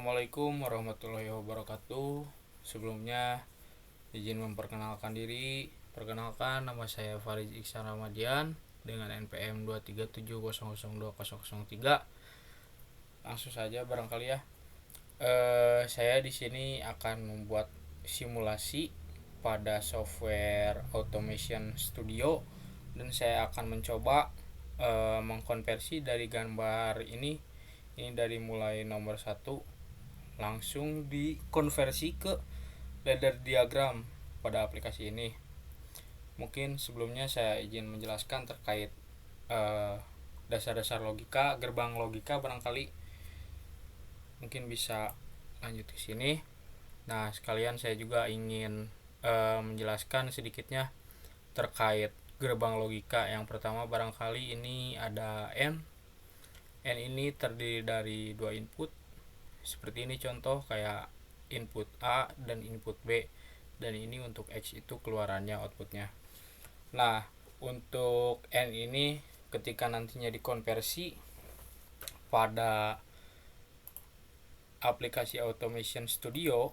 Assalamualaikum warahmatullahi wabarakatuh. Sebelumnya izin memperkenalkan diri. Perkenalkan, nama saya Farid Iksan Ramadian dengan NPM 237002003. Langsung saja barangkali ya. Saya di sini akan membuat simulasi pada software Automation Studio dan saya akan mencoba mengkonversi dari gambar ini dari mulai nomor 1 langsung dikonversi ke ladder diagram pada aplikasi ini. Mungkin sebelumnya saya izin menjelaskan terkait dasar-dasar logika, gerbang logika barangkali mungkin bisa lanjut ke sini. Nah, sekalian saya juga ingin menjelaskan sedikitnya terkait gerbang logika. Yang pertama barangkali ini ada N. N ini terdiri dari dua input. Seperti ini contoh kayak input A dan input B. Dan ini untuk X itu keluarannya, outputnya. Nah, untuk N ini ketika nantinya dikonversi pada aplikasi Automation Studio,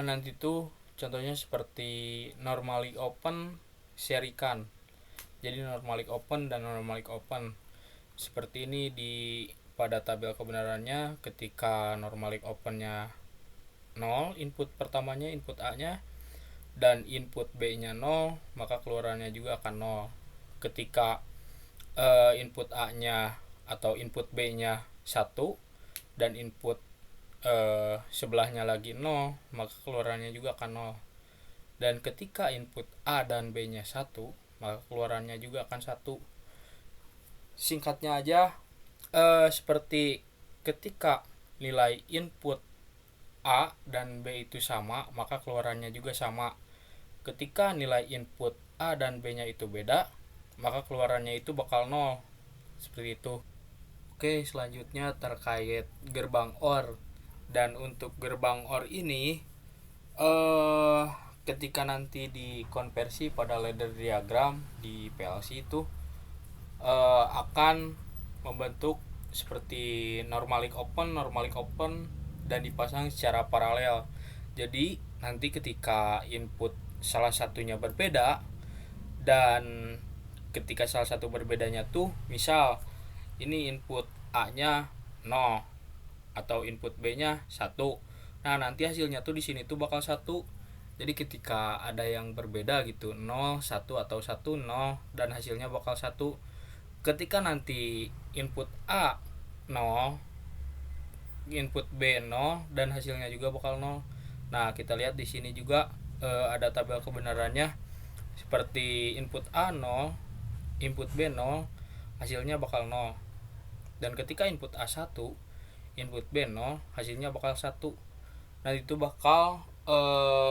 nanti tuh contohnya seperti normally open, serikan. Jadi normally open dan normally open seperti ini pada tabel kebenarannya. Ketika normally opennya 0, input pertamanya input A nya, dan input B nya 0, maka keluarannya juga akan 0. Ketika input A nya atau input B nya 1 dan input sebelahnya lagi 0, maka keluarannya juga akan 0. Dan ketika input A dan B nya 1, maka keluarannya juga akan 1. Singkatnya aja, seperti ketika nilai input A dan B itu sama, maka keluarannya juga sama. Ketika nilai input A dan B nya itu beda, maka keluarannya itu bakal 0. Seperti itu. Oke, selanjutnya terkait gerbang OR. Dan untuk gerbang OR ini ketika nanti dikonversi pada ladder diagram di PLC itu akan membentuk seperti normally open dan dipasang secara paralel. Jadi nanti ketika input salah satunya berbeda, dan ketika salah satu berbedanya tuh misal ini input A nya 0 atau input B nya 1. Nah, nanti hasilnya tuh di sini tuh bakal 1. Jadi ketika ada yang berbeda gitu, 0, 1 atau 1, 0 dan hasilnya bakal 1. Ketika nanti input A 0, input B 0 dan hasilnya juga bakal 0. Nah, kita lihat di sini juga ada tabel kebenarannya seperti input A 0, input B 0, hasilnya bakal 0. Dan ketika input A 1, input B 0, hasilnya bakal 1. Nah, itu bakal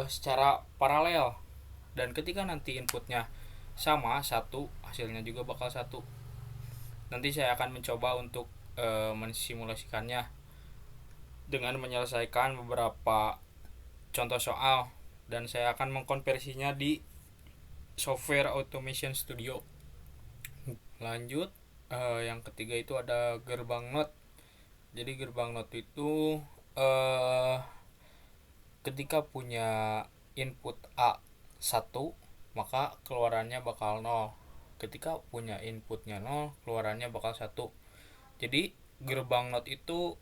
secara paralel. Dan ketika nanti inputnya sama 1, hasilnya juga bakal 1. Nanti saya akan mencoba untuk mensimulasikannya dengan menyelesaikan beberapa contoh soal, dan saya akan mengkonversinya di software Automation Studio. Lanjut, yang ketiga itu ada gerbang NOT. Jadi gerbang NOT itu ketika punya input A 1, maka keluarannya bakal 0. Ketika punya inputnya 0, keluarannya bakal 1. Jadi gerbang NOT itu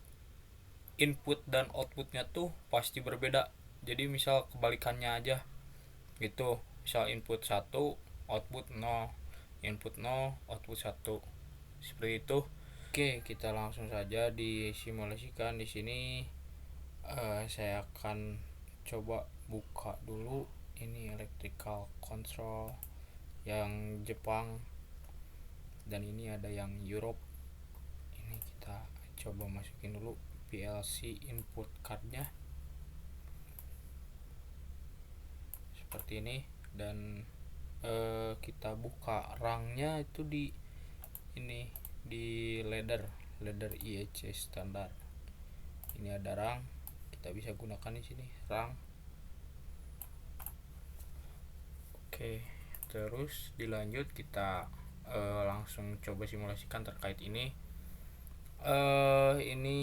input dan outputnya tuh pasti berbeda. Jadi misal kebalikannya aja gitu. Misal input 1, output 0, input 0, output 1. Seperti itu. Oke, kita langsung saja disimulasikan di sini. Saya akan coba buka dulu ini electrical control yang Jepang, dan ini ada yang Europe. Ini kita coba masukin dulu PLC input cardnya seperti ini, dan kita buka rangnya itu di ini di ladder IEC standar. Ini ada rang, kita bisa gunakan di sini rang. Oke, terus dilanjut kita langsung coba simulasikan terkait ini. Ini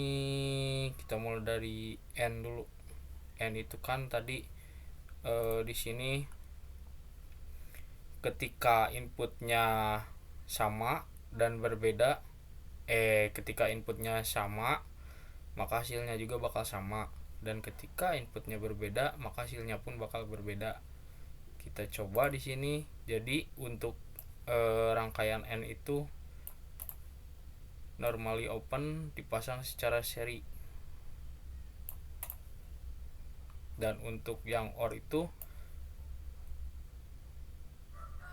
kita mulai dari N dulu. N itu kan tadi di sini ketika inputnya sama dan berbeda, ketika inputnya sama maka hasilnya juga bakal sama, dan ketika inputnya berbeda maka hasilnya pun bakal berbeda. Kita coba di sini. Jadi untuk rangkaian N itu normally open dipasang secara seri, dan untuk yang OR itu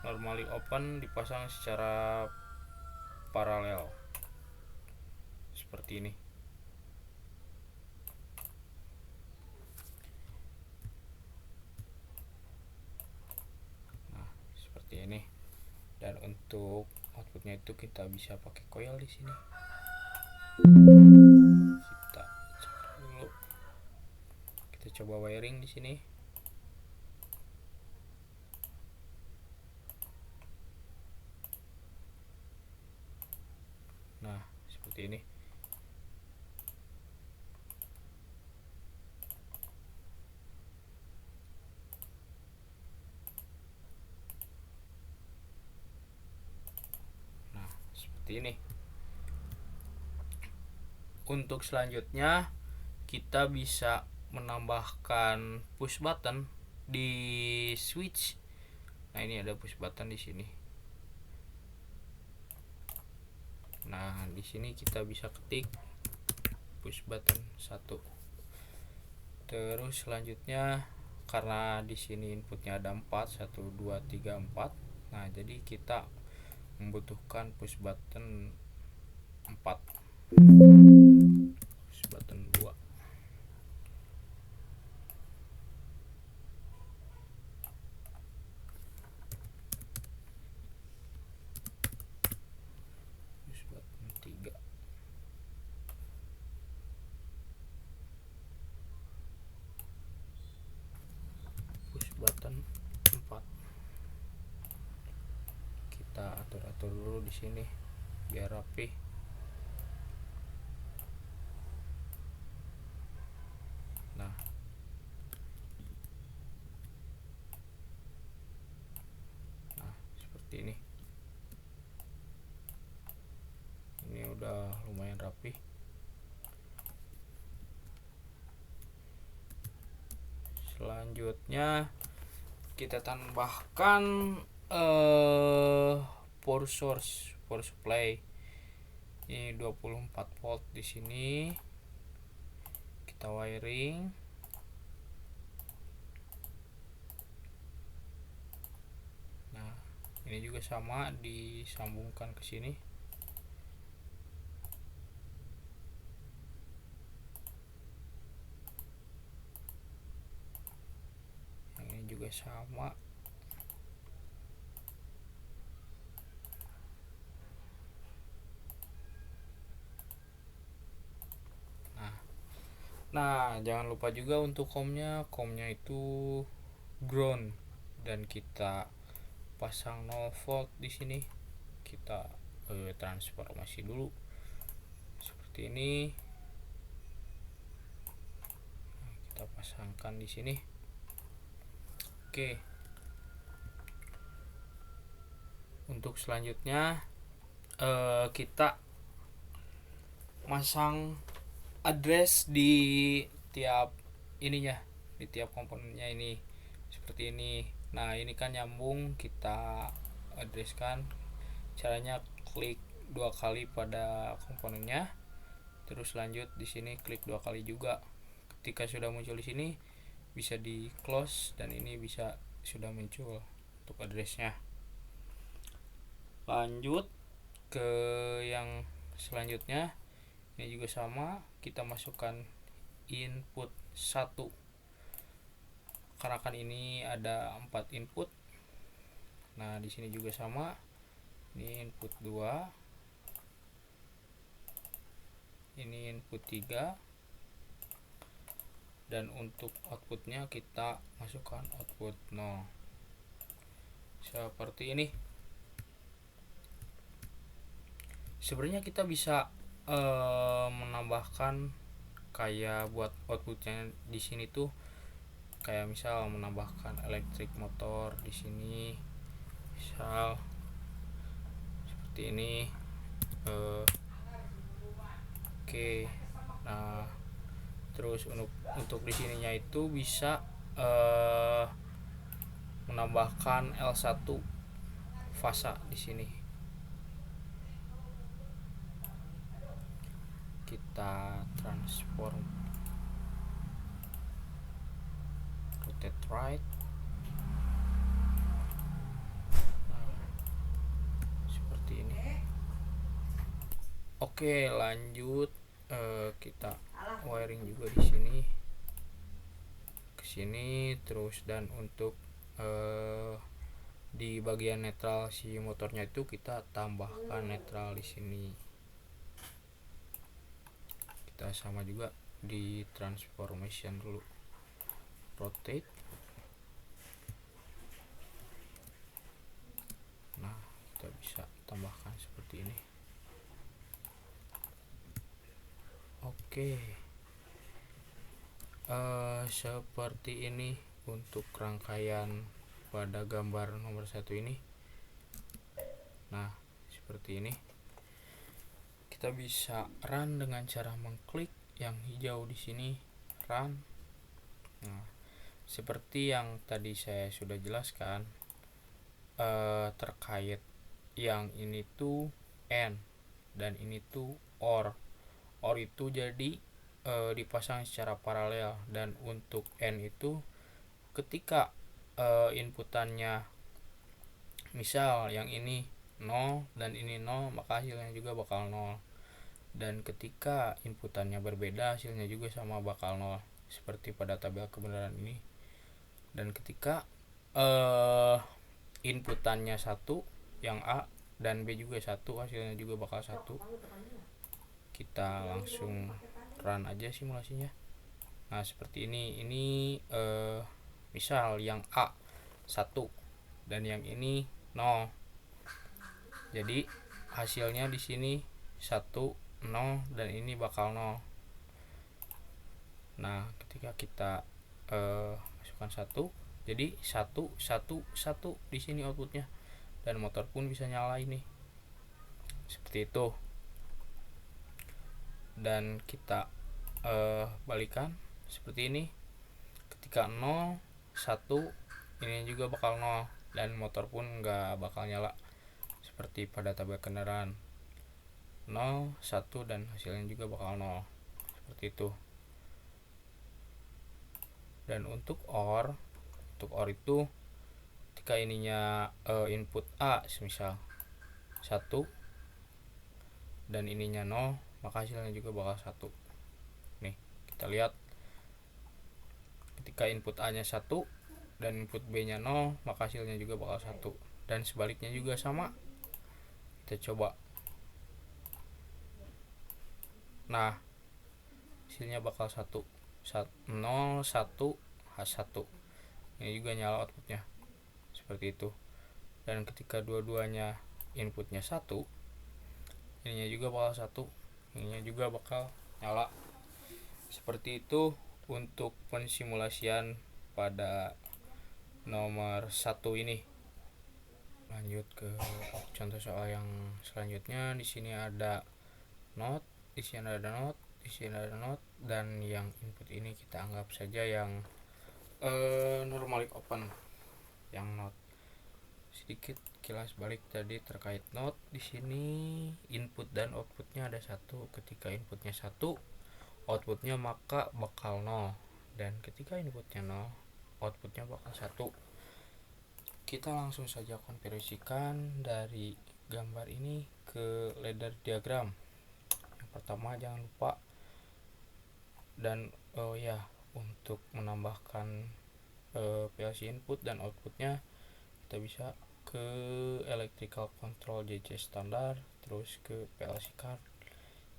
normally open dipasang secara paralel seperti ini. Nah, seperti ini. Dan untuk outputnya itu kita bisa pakai coil di sini. Kita cek dulu. Kita coba wiring di sini. Nah, seperti ini. Nah, seperti ini. Untuk selanjutnya kita bisa menambahkan push button di switch. Nah, ini ada push button di sini. Nah, di sini kita bisa ketik push button 1. Terus selanjutnya karena di sini inputnya ada 4, 1 2 3 4. Nah, jadi kita membutuhkan push button 4. Push button 2. Push button 3. Push button 4. Kita atur-atur dulu di sini biar rapi. Nah, seperti ini. Ini udah lumayan rapi. Selanjutnya kita tambahkan power source, power supply. Ini 24 volt di sini. Kita wiring. Nah, ini juga sama, disambungkan ke sini. Yang ini juga sama. Nah, jangan lupa juga untuk komnya itu ground, dan kita pasang 0 volt di sini. Kita transformasi dulu seperti ini. Nah, kita pasangkan di sini. Oke. Untuk selanjutnya kita masang address di tiap ininya, di tiap komponennya ini seperti ini. Nah, ini kan nyambung, kita addresskan. Caranya klik 2 kali pada komponennya, terus lanjut di sini klik 2 kali juga. Ketika sudah muncul di sini bisa di close, dan ini bisa sudah muncul untuk addressnya. Lanjut ke yang selanjutnya. Ini juga sama, kita masukkan input 1. Karena kan ini ada 4 input. Nah, di sini juga sama. Ini input 2. Ini input 3. Dan untuk outputnya kita masukkan output 0. Seperti ini. Sebenarnya kita bisa menambahkan kayak buat outputnya di sini tuh kayak misal menambahkan elektrik motor di sini, misal seperti ini. Oke. Nah, terus untuk di sininya itu bisa menambahkan L1 fasa di sini. Kita transform rotate right. Nah, seperti ini. Oke, lanjut kita wiring juga di sini ke sini terus, dan untuk di bagian netral si motornya itu kita tambahkan netral di sini. Kita sama juga di transformation dulu, rotate. Nah, kita bisa tambahkan seperti ini. Oke. Seperti ini untuk rangkaian pada gambar nomor 1 ini. Nah, seperti ini. Kita bisa run dengan cara mengklik yang hijau di sini, run. Nah, seperti yang tadi saya sudah jelaskan, terkait yang ini tuh and dan ini tuh or itu jadi dipasang secara paralel, dan untuk and itu ketika inputannya misal yang ini 0 dan ini 0, maka hasilnya juga bakal 0, dan ketika inputannya berbeda hasilnya juga sama bakal 0, seperti pada tabel kebenaran ini. Dan ketika inputannya 1 yang A dan B juga 1, hasilnya juga bakal 1. Kita langsung run aja simulasinya. Nah, seperti ini misal yang A 1 dan yang ini 0. Jadi hasilnya di sini 1 0 dan ini bakal 0. Nah, ketika kita masukkan 1, jadi 1 1 1 di sini outputnya, dan motor pun bisa nyala ini. Seperti itu. Dan kita balikan seperti ini. Ketika 0 1, ini juga bakal 0 dan motor pun nggak bakal nyala, seperti pada tabel kendaraan 0 1 dan hasilnya juga bakal 0, seperti itu. Dan untuk OR itu ketika ininya input A misal 1 dan ininya 0, maka hasilnya juga bakal 1. Nih, kita lihat ketika input A nya 1 dan input B nya 0, maka hasilnya juga bakal 1, dan sebaliknya juga sama. Kita coba. Nah, hasilnya bakal 1 0 1 H1. Ini juga nyala outputnya, seperti itu. Dan ketika dua-duanya inputnya 1, ininya juga bakal 1, ininya juga bakal nyala. Seperti itu untuk pensimulasian pada nomor 1 ini. Lanjut ke contoh soal yang selanjutnya. Di sini ada not, di sini ada not, di sini ada not, dan yang input ini kita anggap saja yang normalic open, yang not. Sedikit kilas balik tadi terkait not. Di sini input dan outputnya ada 1. Ketika inputnya 1, outputnya maka bakal 0, dan ketika inputnya 0, outputnya bakal 1. Kita langsung saja konversikan dari gambar ini ke ladder diagram. Yang pertama, jangan lupa, dan untuk menambahkan PLC input dan outputnya, kita bisa ke electrical control JC standar, terus ke PLC card,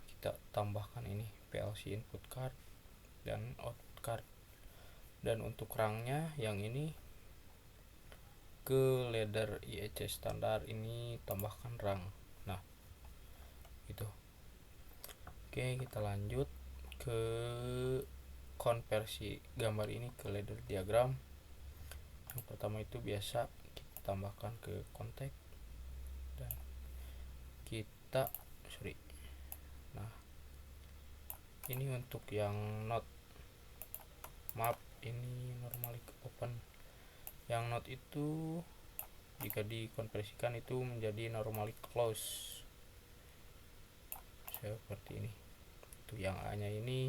kita tambahkan ini PLC input card dan output card. Dan untuk rangnya yang ini ke ladder IEC standar, ini tambahkan rang. Nah, itu. Oke, kita lanjut ke konversi gambar ini ke ladder diagram. Yang pertama itu biasa kita tambahkan ke konteks dan kita nah ini untuk yang not, maaf ini normalic open. Yang not itu jika dikonversikan itu menjadi normalic close seperti ini. Untuk yang A nya ini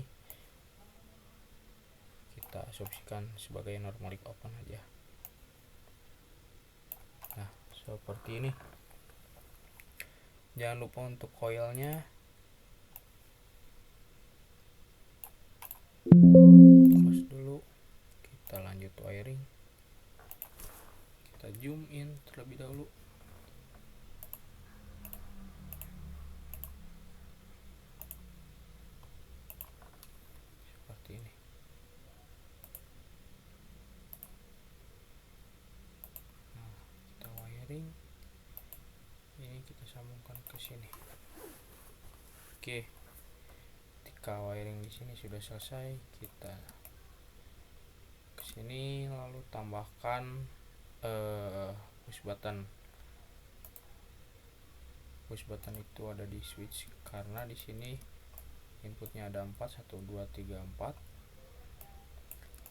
kita asumsikan sebagai normalic open aja. Nah seperti ini. Jangan lupa untuk coilnya close dulu. Kita lanjut wiring, kita zoom in terlebih dahulu. Seperti ini. Nah, kita wiring ini, kita sambungkan ke sini. Oke, ketika wiring di sini sudah selesai, kita ke sini lalu tambahkan push button. Push button itu ada di switch karena di sini inputnya ada 4, 1 2 3 4.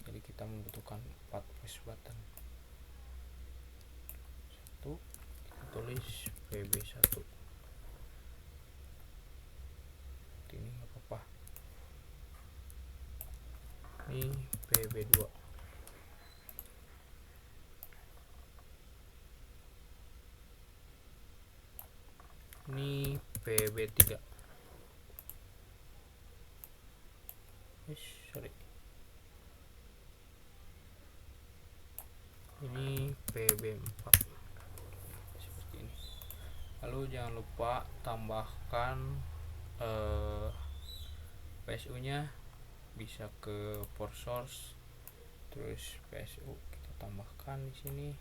Jadi kita membutuhkan 4 push button. 1, kita tulis PB1. Ini nggak apa-apa. Ini PB2. Ini PB3. Ini PB4. Seperti ini. Lalu jangan lupa tambahkan PSU nya, bisa ke power source, terus PSU kita tambahkan di sini.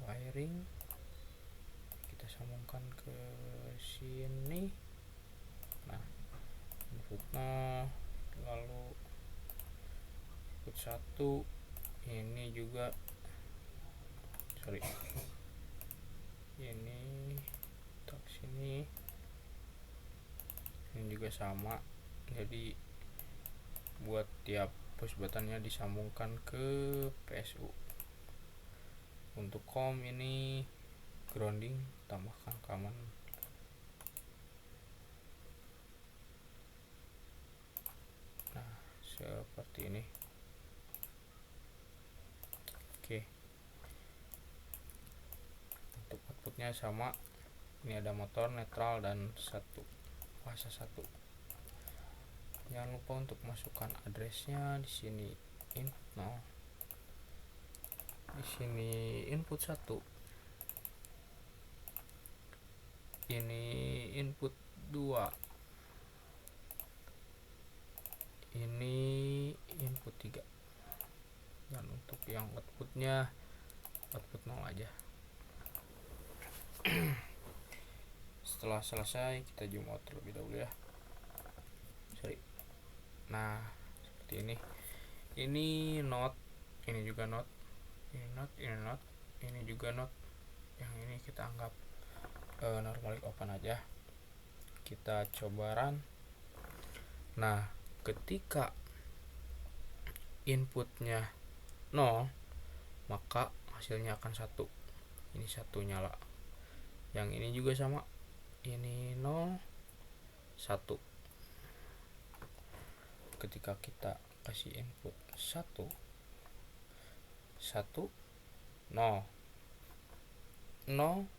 Wiring kita sambungkan ke sini. Nah inputnya, lalu input 1 ini juga ini tak sini, ini juga sama. Jadi buat tiap push buttonnya disambungkan ke PSU. Untuk COM ini grounding, tambahkan common. Nah seperti ini. Oke, untuk outputnya sama. Ini ada motor, netral, dan fase 1. Jangan lupa untuk masukkan addressnya di sini. Di sini input 1. Ini input 2. Ini input 3. Dan untuk yang outputnya output 0 aja. Setelah selesai kita zoom out terlebih dahulu ya. Nah seperti ini. Ini not, ini juga not, ini not, ini not, ini juga not. Yang ini kita anggap normalic open aja. Kita coba run. Nah ketika inputnya 0, maka hasilnya akan 1. Ini 1 nyala. Yang ini juga sama. Ini 0, 1. Ketika kita kasih input 1, 0, 0,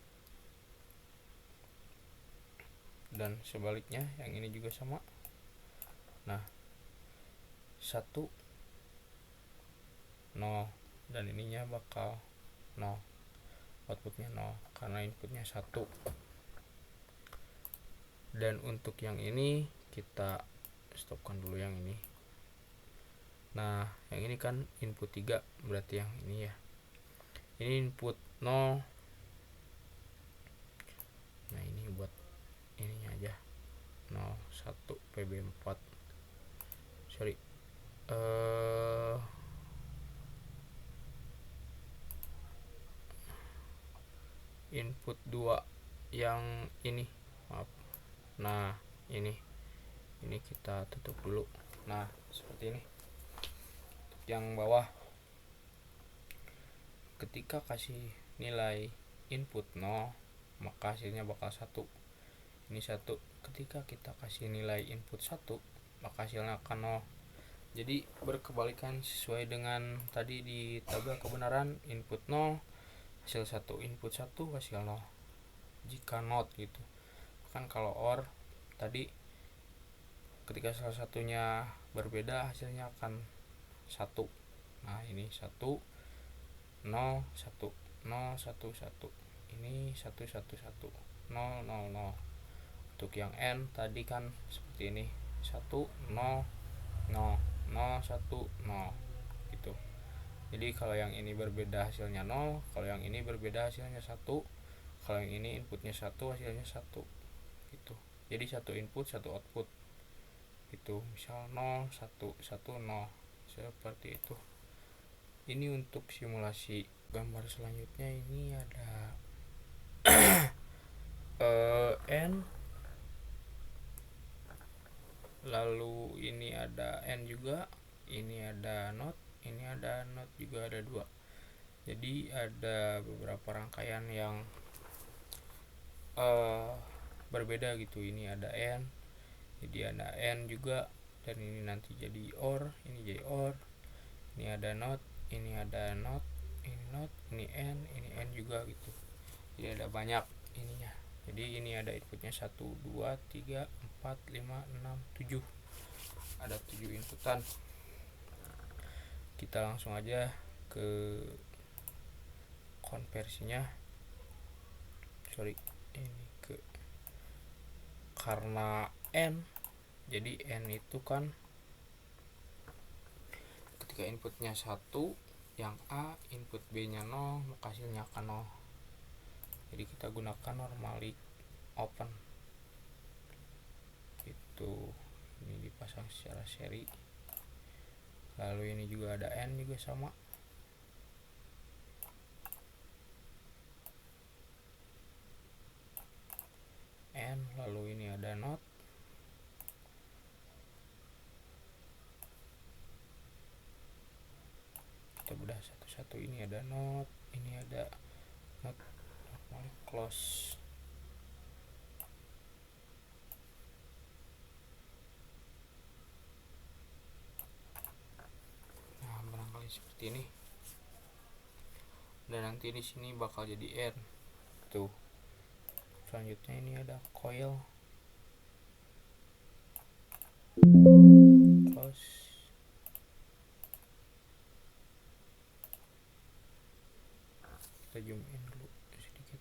dan sebaliknya yang ini juga sama. Nah 1, 0, dan ininya bakal 0. Outputnya 0 karena inputnya 1. Dan untuk yang ini kita stopkan dulu yang ini. Nah yang ini kan input 3, berarti yang ini ya. Ini input 0. Nah ini buat ininya aja. 1 PB4 sorry input 2 yang ini, maaf. Nah, ini kita tutup dulu. Nah, seperti ini. Yang bawah ketika kasih nilai input 0, maka hasilnya bakal 1. Ini 1. Ketika kita kasih nilai input 1, maka hasilnya akan 0. Jadi berkebalikan sesuai dengan tadi di tabel kebenaran, input 0 hasil 1, input 1 hasil 0 jika not gitu. Kan kalau or tadi ketika salah satunya berbeda hasilnya akan 1. Nah, ini 1 0 1 0 1 1. Ini 1 1 1 0 0 0. Untuk yang n tadi kan seperti ini, 1 0 0 0 1 0 gitu. Jadi kalau yang ini berbeda hasilnya 0, kalau yang ini berbeda hasilnya 1, kalau yang ini inputnya 1 hasilnya 1 gitu. Jadi 1 input 1 output gitu. Misal 0 1 1 0 seperti itu. Ini untuk simulasi. Gambar selanjutnya ini ada n, lalu ini ada n juga, ini ada not, ini ada not juga, ada 2. Jadi ada beberapa rangkaian yang berbeda gitu. Ini ada n, jadi ada n juga, dan ini nanti jadi or, ini jadi or. Ini ada not, ini ada not, ini not, ini n juga gitu. Jadi ada banyak ininya. Jadi ini ada inputnya 1 2 3 4 5 6 7. Ada 7 inputan. Kita langsung aja ke konversinya. Ini ke karena n, jadi n itu kan ketika inputnya 1 yang A, input B nya 0, maka hasilnya akan 0. Jadi kita gunakan normally open itu. Ini dipasang secara seri. Lalu ini juga ada n juga sama. N, lalu ini ada not. Kita bedah satu-satu. Ini ada not, ini ada not, normally close. Nah, barangkali seperti ini. Dan nanti di sini bakal jadi n. Tuh. Selanjutnya ini ada coil. Close. Kita zoom in dulu sedikit.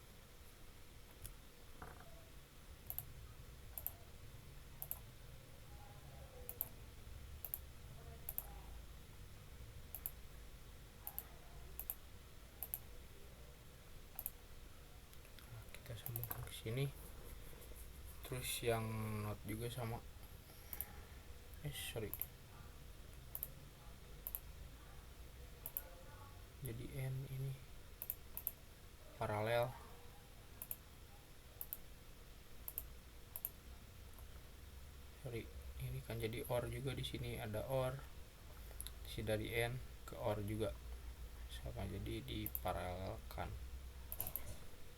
Kita sambungkan ke sini. Terus yang not juga sama. Sorry. Jadi n ini paralel. Sorry, ini kan jadi or juga, di sini ada or. Di sini dari n ke or juga sama, jadi diparalelkan.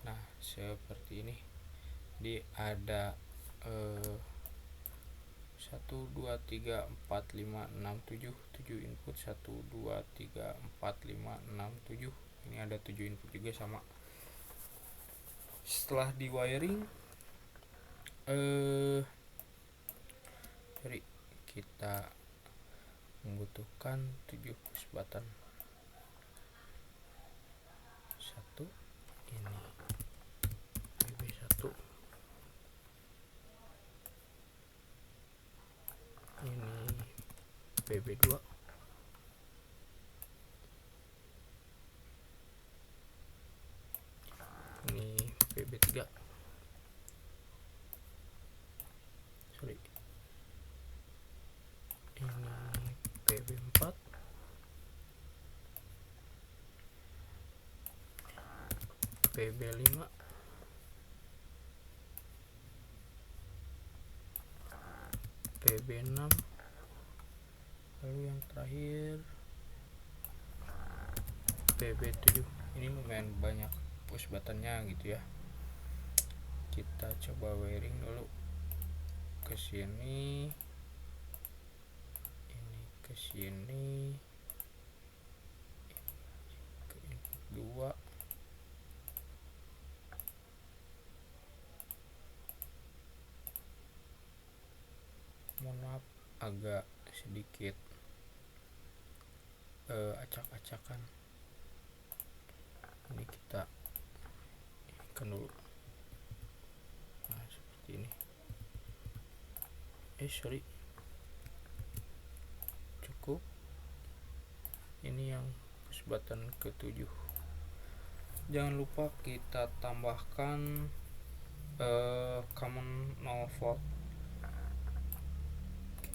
Nah, seperti ini. Jadi ada 1 2 3 4 5 6 7 7 input. 1 2 3 4 5 6 7. Ini ada 7 input juga sama. Setelah di wiring kita membutuhkan 7 push button. 1 ini PB1, ini PB2, ini PB3, PB5, PB6, lalu yang terakhir PB7. Ini lumayan banyak push buttonnya gitu ya. Kita coba wiring dulu ke sini, ini ke sini, ke input 2, mohon maaf agak sedikit acak-acakan. Ini kita kan dulu. Nah seperti ini. Sorry, cukup. Ini yang push button ke-7. Jangan lupa kita tambahkan common 0 volt.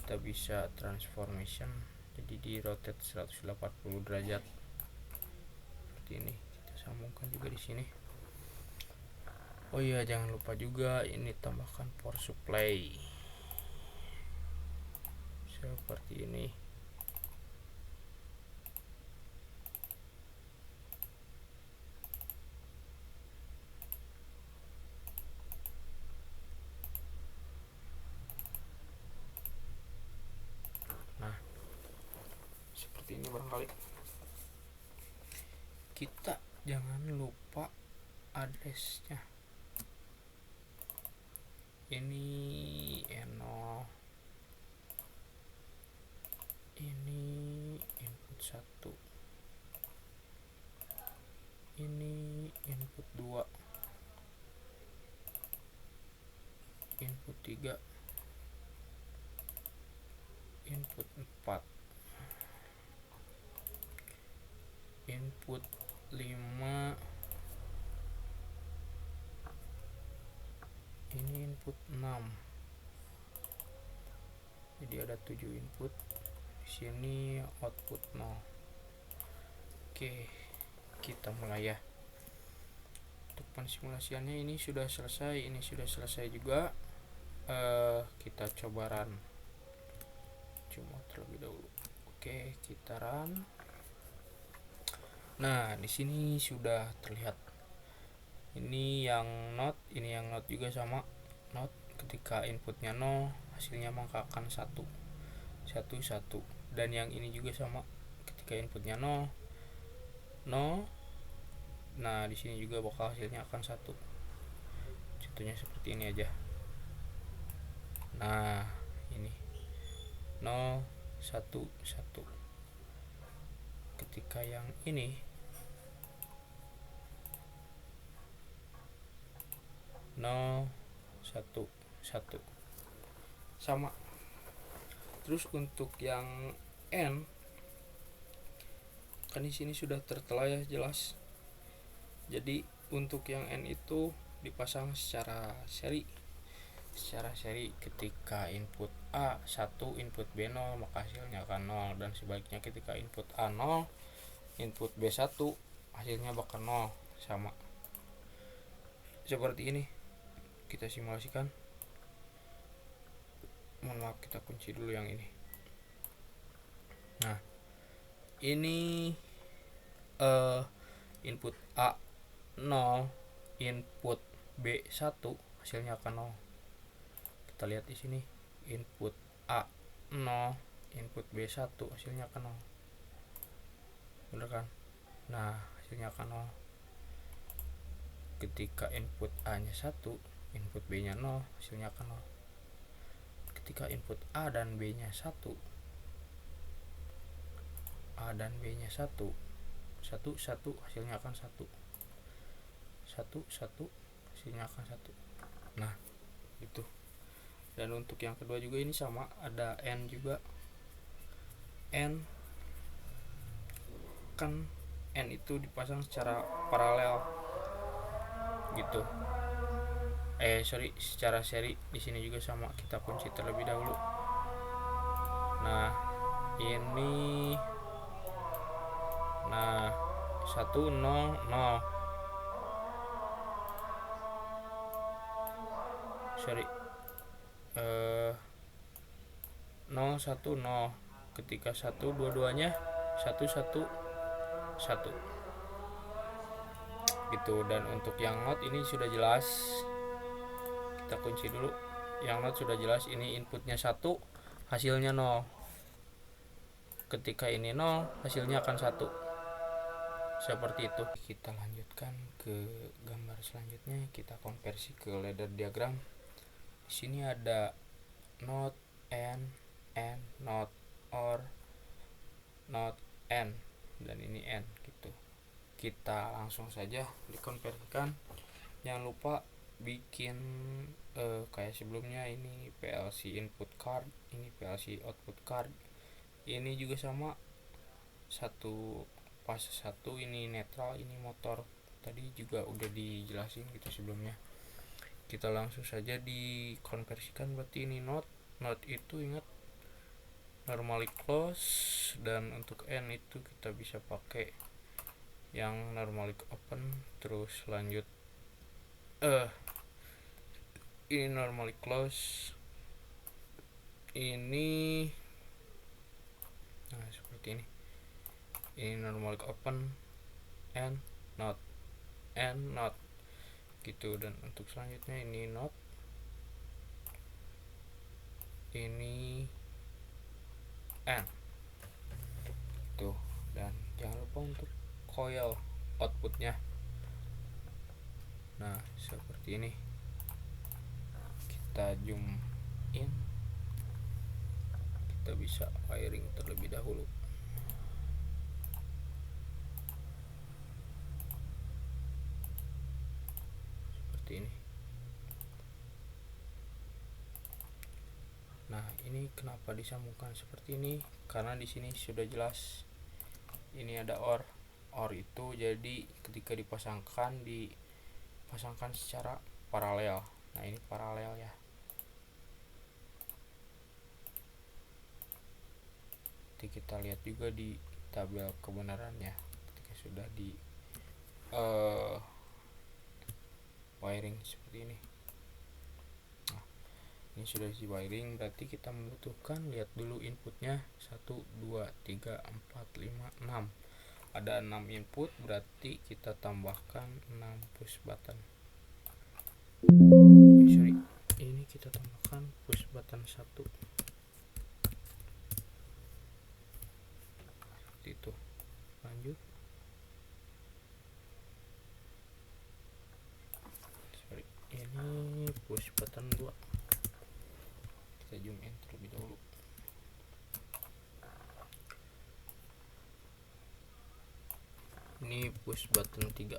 Kita bisa transformation, jadi di rotate 180 derajat seperti ini. Kita sambungkan juga di sini. Oh iya, jangan lupa juga ini tambahkan power supply seperti ini. Nah seperti ini barangkali. Kita jangan lupa address-nya. Ini Eno, ini input 1, ini input 2, input 3, input 4, input 5, ini input 6. Jadi ada 7 input. Di sini output 0. Oke, kita mulai ya. Untuk pensimulasiannya ini sudah selesai, ini sudah selesai juga. Kita coba run. Cuma terlebih dahulu. Oke, kita run. Nah, di sini sudah terlihat. Ini yang not, ini yang not juga sama. Not ketika inputnya 0, hasilnya maka akan 1 1 1. Dan yang ini juga sama, ketika inputnya 0 0. Nah, di sini juga bakal hasilnya akan 1. Contohnya seperti ini aja. Nah, ini 0 1 1. Ketika yang ini 0 1 1 sama. Terus untuk yang N kan di sini sudah tertera ya, jelas. Jadi untuk yang N itu dipasang secara seri. Ketika input A 1, input B 0, maka hasilnya akan 0, dan sebaliknya ketika input A 0, input B 1, hasilnya bakal 0, sama. Seperti ini. Kita simulasikan. Mohon maaf, kita kunci dulu yang ini. Nah, ini input A 0, input B 1, hasilnya akan 0. Kita lihat di sini, input A 0, input B 1, hasilnya akan 0. Bener kan? Nah, hasilnya akan 0. Ketika input A nya 1, input B nya 0, hasilnya akan 0. Ketika input A dan B nya 1, A dan B nya 1 1 1, hasilnya akan 1 1 1, hasilnya akan 1. Nah itu. Dan untuk yang kedua juga ini sama, ada N juga. N kan N itu dipasang secara paralel gitu. Secara seri. Di sini juga sama, kita kunci terlebih dahulu. Nah, ini 1 0 0. sorry 0 1 0, ketika 1 dua-duanya 1 1 1 gitu. Dan untuk yang not ini sudah jelas, kita kunci dulu. Yang not sudah jelas, ini inputnya 1, hasilnya 0. Ketika ini 0, hasilnya akan 1. Seperti itu. Kita lanjutkan ke gambar selanjutnya, kita konversi ke ladder diagram. Di sini ada not and not or not and, dan ini and gitu. Kita langsung saja dikonversikan. Jangan lupa bikin kayak sebelumnya, ini PLC input card, ini PLC output card. Ini juga sama, satu fase 1 ini netral, ini motor. Tadi juga udah dijelasin gitu sebelumnya. Kita langsung saja dikonversikan. Berarti ini not itu ingat normally close, dan untuk n itu kita bisa pakai yang normally open. Terus lanjut ini normally close, ini nah seperti ini normally open and not gitu. Dan untuk selanjutnya ini not, ini and tuh. Dan jangan lupa untuk coil outputnya. Nah seperti ini, kita zoom in, kita bisa wiring terlebih dahulu. Seperti ini. Nah ini kenapa disambungkan seperti ini, karena di sini sudah jelas ini ada OR itu, jadi ketika dipasangkan secara paralel. Nah ini paralel ya. Nanti kita lihat juga di tabel kebenarannya ketika sudah di wiring seperti ini. Nah ini sudah di wiring, berarti kita membutuhkan, lihat dulu inputnya 1 2 3 4 5 6. Ada 6 input, berarti kita tambahkan 6 push button. Sorry, ini kita tambahkan push button 1. Seperti itu. Lanjut. Sorry, ini push button 2. Kita zoom in terlebih dahulu. Ini push button 3.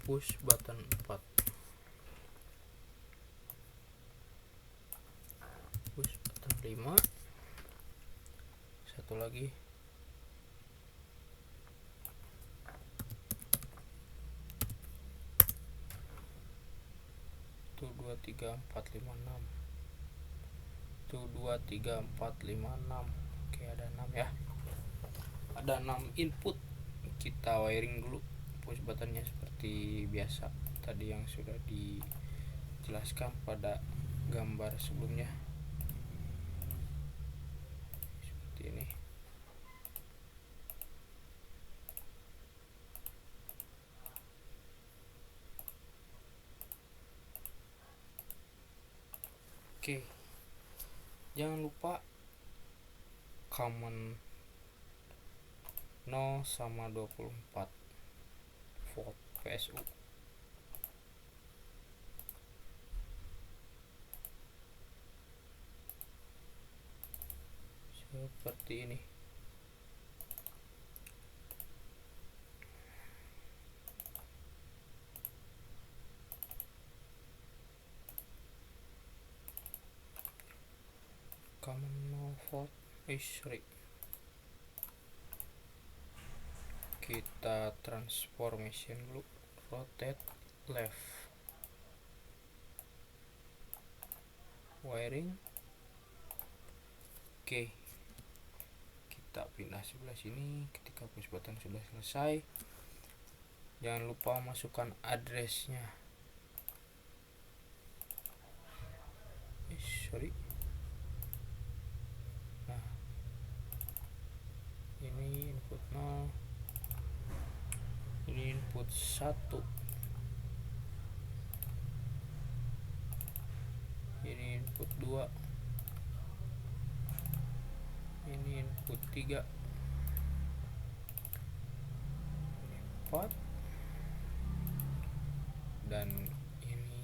Push button 4. Push button 5. Satu lagi. 1 2 3 4 5 6. 1 2 3 4 5 6. Oke, ada 6 ya. Ada 6 input. Kita wiring dulu push buttonnya seperti biasa tadi yang sudah dijelaskan pada gambar sebelumnya. Seperti ini. Oke. Jangan lupa common 0 sama 24 volt PSU. Seperti ini. Common 0 volt. Sorry. Kita transformation dulu, rotate left, wiring. Oke, kita pindah sebelah sini. Ketika push button sudah selesai, jangan lupa masukkan addressnya. Sorry. Nah, ini input 0, ini input 1, ini input 2, ini input 3, ini 4, dan ini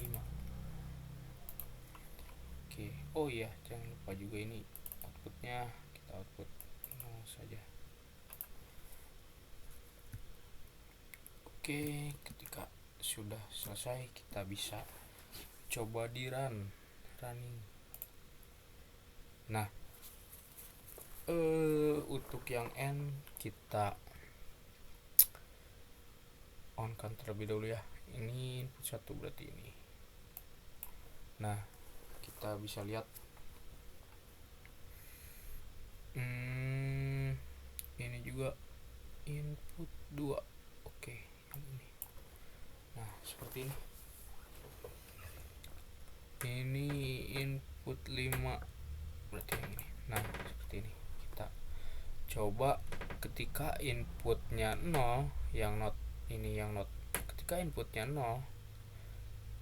5. Oke, oh iya, jangan lupa juga ini outputnya, kita output 0 saja. Oke, ketika sudah selesai kita bisa coba di running. Nah, untuk yang N kita on kan terlebih dahulu ya. Ini input 1 berarti ini. Nah, kita bisa lihat ini juga input 2. Oke, yang ini. Nah, seperti ini. Ini input 5 berarti yang ini. Nah, seperti ini. Kita coba ketika inputnya 0, yang not ini, yang not. Ketika inputnya 0,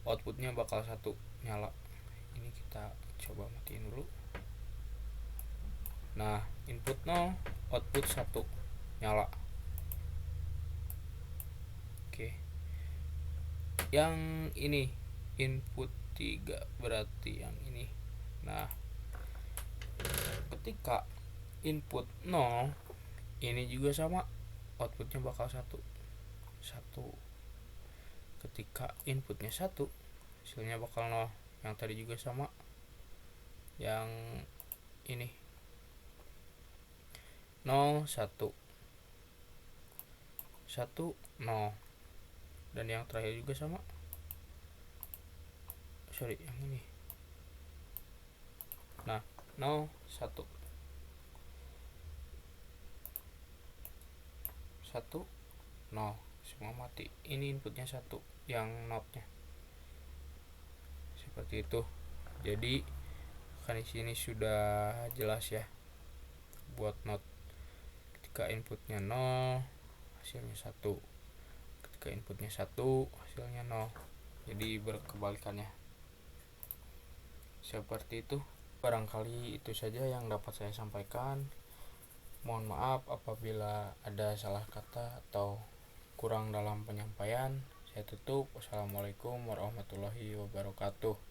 outputnya bakal 1 nyala. Ini kita coba matiin dulu. Nah, input 0, output 1 nyala. Oke. Yang ini input 3 berarti yang ini. Nah, ketika input 0, ini juga sama, outputnya bakal 1. Ketika inputnya 1, hasilnya bakal 0. Yang tadi juga sama, yang ini 0 1 1 0, dan yang terakhir juga sama, yang ini. Nah, 0 1 1 0, semua mati. Ini inputnya 1, yang notnya seperti itu. Jadi kan di sini sudah jelas ya buat not. Ketika inputnya 0, hasilnya 1. Ketika inputnya 1, hasilnya 0. Jadi berkebalikannya. Seperti itu. Barangkali itu saja yang dapat saya sampaikan. Mohon maaf apabila ada salah kata atau kurang dalam penyampaian. Saya tutup. Wassalamualaikum warahmatullahi wabarakatuh.